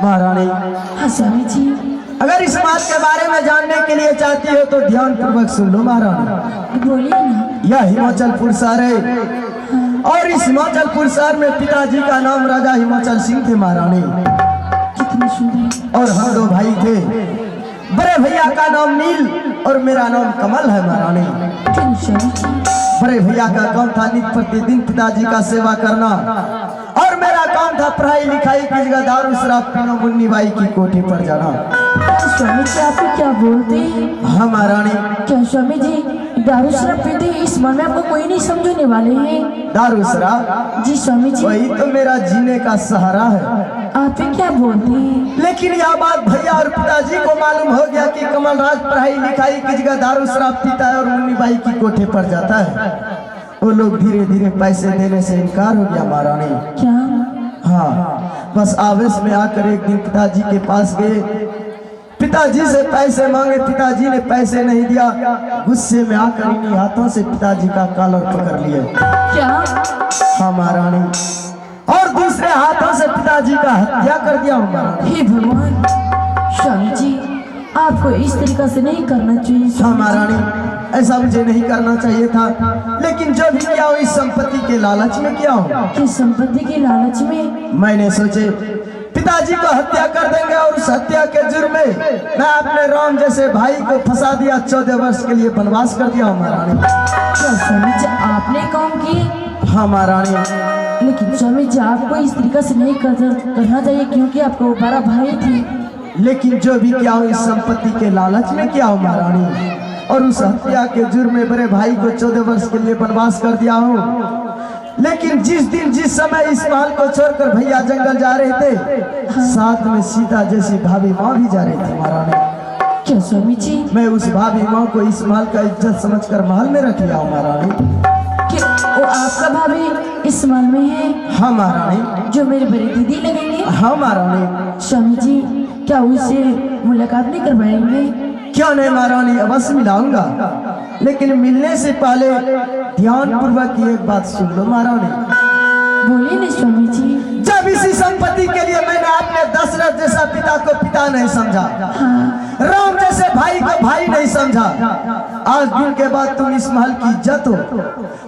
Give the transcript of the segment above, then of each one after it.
महारानी। हाँ स्वामी जी। अगर इस बात के बारे में जानने के लिए चाहती हो तो ध्यान पूर्वक सुन लो महारानी। बोलिए ना। यह हिमाचल पुरसार है और इस हिमाचल पुरसार में पिताजी का नाम राजा हिमाचल सिंह थे महारानी। कितनी सुंदर। और हम दो भाई थे। बड़े भैया का नाम नील और मेरा नाम कमल है महारानी। क्यों स्वामी जी? बड़े भैया का काम था नित्य प्रतिदिन पिताजी का सेवा करना और मेरा काम था पढ़ाई लिखाई की जगह दारू शराब पीना मुन्नी बाई की कोठी पर जाना। स्वामी जी आप क्या बोलते हैं? हाँ महारानी। क्या स्वामी जी दारू शराब पीते हैं इस मन में आपको कोई नहीं समझने वाले हैं? दारू शराब जी स्वामी जी। वही तो मेरा जीने का सहारा है। आप क्या बोलते हैं? लेकिन यह बात भैया और पिताजी को मालूम हो गया कि कमलराज पढ़ाई लिखाई की जगह दारू शराब पीता है और मुन्नी बाई की कोठे पर जाता है। वो लोग धीरे धीरे पैसे देने से इनकार हो गया महारानी। क्या? हाँ, बस आवेश में आकर एक दिन पिताजी के पास गए। पिताजी से पैसे मांगे, पिताजी ने पैसे नहीं दिया। गुस्से में आकर इन्हीं हाथों से पिताजी का कॉलर पकड़ लिया। क्या? हाँ महारानी। और दूसरे हाथों से पिताजी का हत्या कर दिया महारानी। हे भगवान स्वामी जी आपको इस तरीका से नहीं करना चाहिए। हाँ महारानी, ऐसा मुझे नहीं करना चाहिए था, लेकिन जो भी किया हो इस संपत्ति के लालच में किया हो। किस संपत्ति के लालच में? मैंने सोचे पिताजी को हत्या कर देंगे और उस हत्या के जुर्म में मैं अपने राम जैसे भाई को फंसा दिया, 14 वर्ष के लिए वनवास कर दिया महारानी। क्या स्वामी जी आपने काम किए? हाँ महारानी। लेकिन स्वामी जी आपको इस तरीका से नहीं करना चाहिए क्योंकि आपको 12 भाई थे। लेकिन जो भी किया हो इस संपत्ति के लालच में किया हो महारानी, और उस हत्या के जुर्म में बड़े भाई को 14 वर्ष के लिए वनवास कर दिया हो। लेकिन जिस दिन जिस समय इस महल को छोड़कर भैया जंगल जा रहे थे, साथ में सीता जैसी भाभी माँ भी जा रही थी महारानी। क्या स्वामी जी? मैं उस भाभी माँ को इस महल का इज्जत समझकर महल में रख लिया हूँ महारानी। क्या वो आपका भाभी इस महल में है? हाँ महारानी। जो मेरी बड़ी दीदी लगेंगे? हाँ महारानी। स्वामी जी क्या उससे मुलाकात नहीं करवाएंगे? क्यों नहीं महारानी, अवश्य मिलाऊंगा, लेकिन मिलने से पहले ध्यान पूर्वक की एक बात सुन लो महारानी। बोलिए ना स्वामी जी। जब इसी संपत्ति के लिए मैंने अपने दशरथ जैसा पिता को पिता नहीं समझा, हाँ। राम जैसे भाई को भाई नहीं समझा, आज दिन के बाद तुम इस महल की इज्जत हो,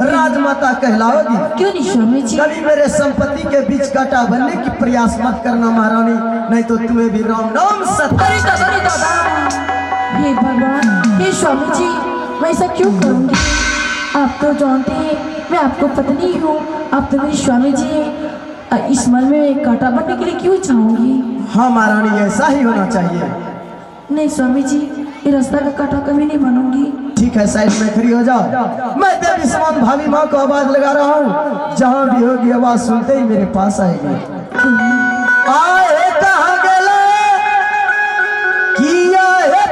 राजमाता कहलाओगी। क्यों नहीं स्वामी जी? कभी मेरे संपत्ति के बीच कांटा बनने की प्रयास मत करना महारानी, नहीं तो तुम्हें भी राम नाम हे भगवान, हे स्वामी जी मैं ऐसा क्यों करूँगी? आप तो जानते हैं मैं आपको पत्नी हूँ, आप तो मेरे स्वामी जी हैं। इस मन में कांटा बनने के लिए क्यों चाहूँगी? हाँ महारानी, ऐसा ही होना चाहिए। नहीं स्वामी जी ये रास्ता का कांटा कभी नहीं बनूंगी। ठीक है, साइड में खड़ी हो जाओ। मैं देवी समान भाभी माँ को आवाज लगा रहा हूँ, जहाँ भी होगी आवाज सुनते ही मेरे पास आएगी। आए कहाँ गेले किया है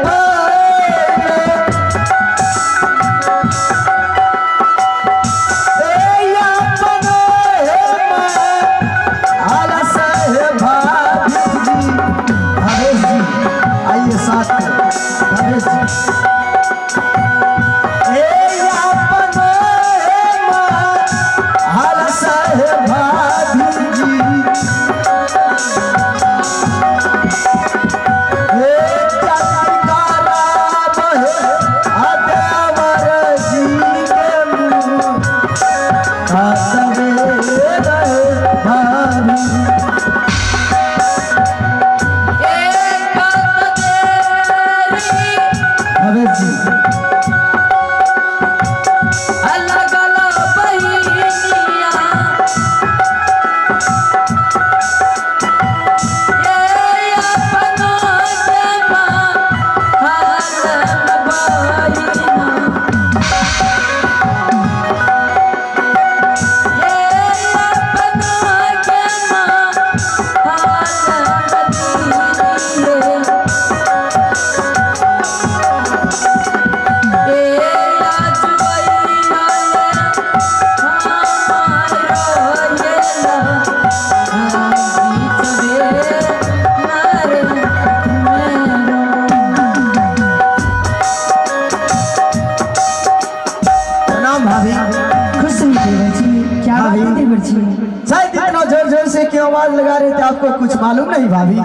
मालूम नहीं भाभी?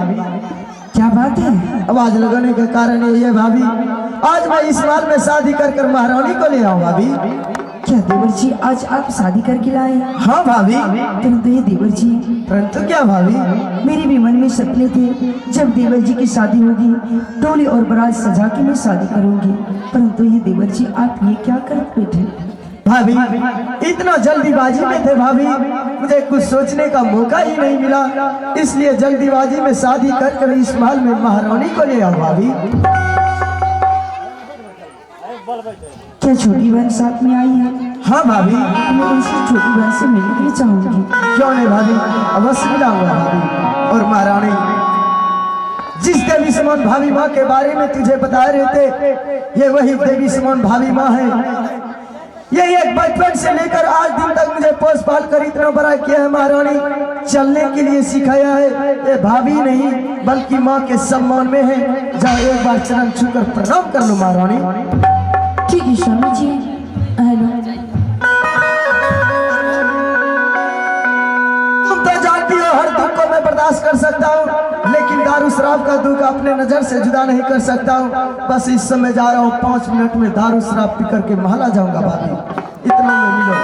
क्या बात है? आवाज लगाने का कारण यही है भाभी, आज मैं इस माल में शादी कर कर महारानी को ले आऊं भाभी। क्या देवर जी आज आप शादी करके लाए? हाँ भाभी। परंतु ये देवर जी, परंतु क्या भाभी? मेरे भी मन में सपने थे, जब देवर जी की शादी होगी टोली और बारात सजा के मैं शादी करूंगी। परंतु ये देवर जी आप ये क्या कर बैठे? भाभी इतना जल्दीबाजी में थे भाभी, मुझे कुछ सोचने का मौका ही नहीं मिला, इसलिए जल्दीबाजी में शादी कर कर इस महल में महारानी को ले आओ भाभी। क्या छोटी बहन साथ में आई है? हाँ भाभी। मैं उनसे छोटी बहन से मिलने के लिए चाहूंगी। क्यों नहीं भाभी, अवश्य मिलाऊंगा भाभी। और महारानी, जिस देवी समान भाभी माँ के बारे में तुझे बता रहे थे, ये वही देवी समान भाभी माँ है। ये एक बचपन से लेकर आज दिन तक मुझे पोस पाल कर इतना बड़ा किया है महारानी, चलने के लिए सिखाया है। ये भाभी नहीं बल्कि माँ के सम्मान में है। जाओ एक बार चरण छूकर प्रणाम कर लो महारानी। ठीक है स्वामी जी। हेलो, तुम तो जानती हो हर दुख को मैं बर्दाश्त कर सकता हूँ, लेकिन दारू शराब का दुख अपने नजर से जुदा नहीं कर सकता हूँ। बस इस समय जा रहा हूँ, 5 मिनट में दारू शराब पी करके महल आ जाऊंगा भाभी। इतना में मिलो।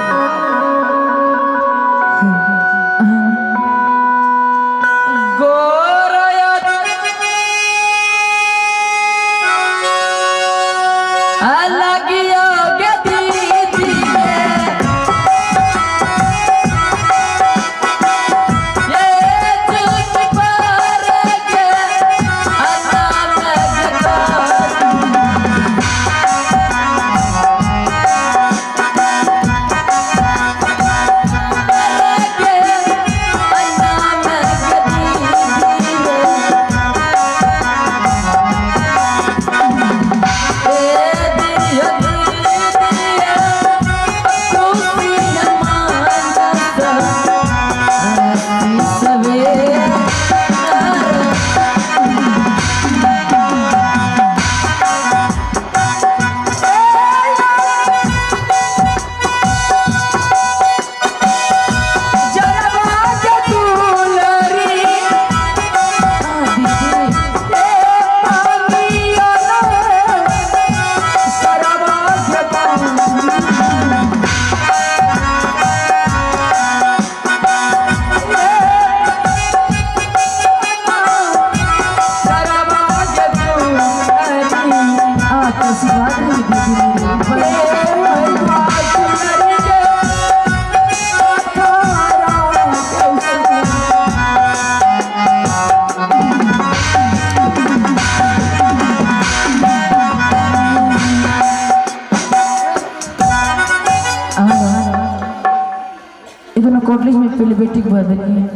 कॉलेज में पहले बेटी को बदली है।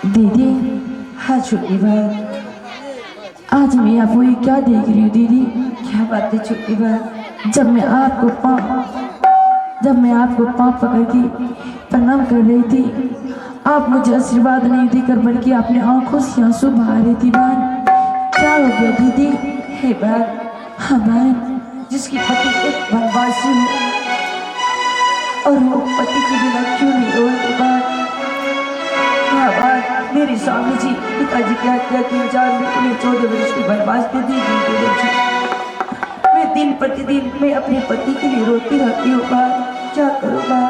दीदी, हाँ छोटी बहन, आज मैं आपको ये क्या देख रही हूँ दीदी? क्या बात है छोटी बहन? जब मैं आपको पाँव पकड़ के प्रणाम कर रही थी, आप मुझे आशीर्वाद नहीं देकर बल्कि अपने आंखों से आंसू बहा रही थी। बहन क्या हो गया दीदी? हे बहन, हाँ बहन, जिसकी पति एक वनवासी हो और वो पति के बिना क्यों नहीं रोए? बहन मेरे स्वामी जी पिताजी क्या क्या 3-4 में उन्हें 14 वर्ष की वनवास दे दी गई। मैं दिन प्रतिदिन मैं अपने पति के लिए रोती रहती हूँ। क्या करूँगा?